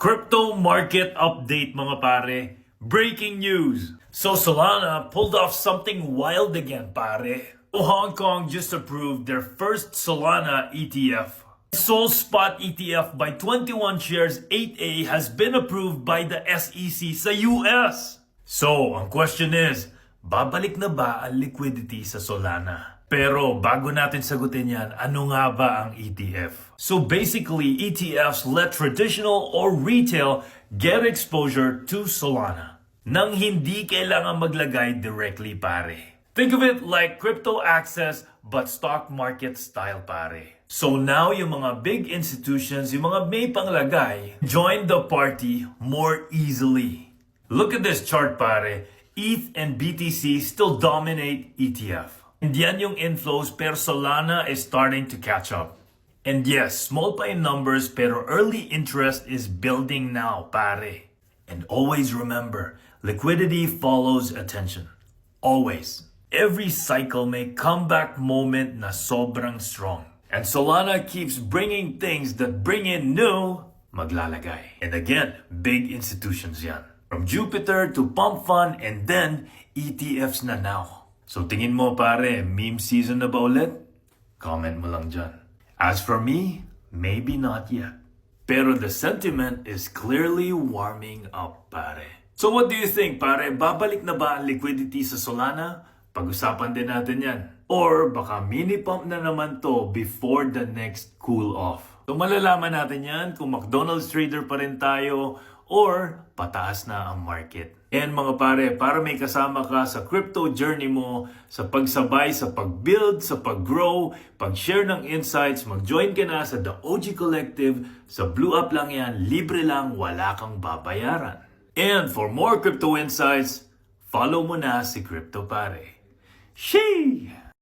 Crypto market update mga pare. Breaking news. So Solana pulled off something wild again pare. Hong Kong just approved their first Solana ETF. Sol Spot ETF by 21 shares 8A has been approved by the SEC sa US. So, ang question is, babalik na ba ang liquidity sa Solana? Pero bago natin sagutin yan, ano nga ba ang ETF? So basically, ETFs let traditional or retail get exposure to Solana nang hindi kailangan maglagay directly pare. Think of it like crypto access but stock market style pare. So now yung mga big institutions, yung mga may panglagay, join the party more easily. Look at this chart pare. ETH and BTC still dominate ETF. And yan yung inflows pero Solana is starting to catch up. And yes, small pa in numbers pero early interest is building now, pare. And always remember, liquidity follows attention. Always. Every cycle may comeback moment na sobrang strong. And Solana keeps bringing things that bring in new maglalagay. And again, big institutions yan. From Jupiter to Pump Fund and then ETFs na now. So tingin mo pare, meme season na ba ulit? Comment mo lang dyan. As for me, maybe not yet. Pero the sentiment is clearly warming up pare. So what do you think pare? Babalik na ba ang liquidity sa Solana? Pag-usapan din natin yan. Or baka mini pump na naman to before the next cool off. So malalaman natin yan kung McDonald's trader pa rin tayo or pataas na ang market. And mga pare, para may kasama ka sa crypto journey mo, sa pagsabay, sa pag-build, sa pag-grow, pag-share ng insights, mag-join ka na sa The OG Collective. Sa Blue Up lang yan, libre lang, wala kang babayaran. And for more crypto insights, follow mo na si Crypto Pare. Sheesh!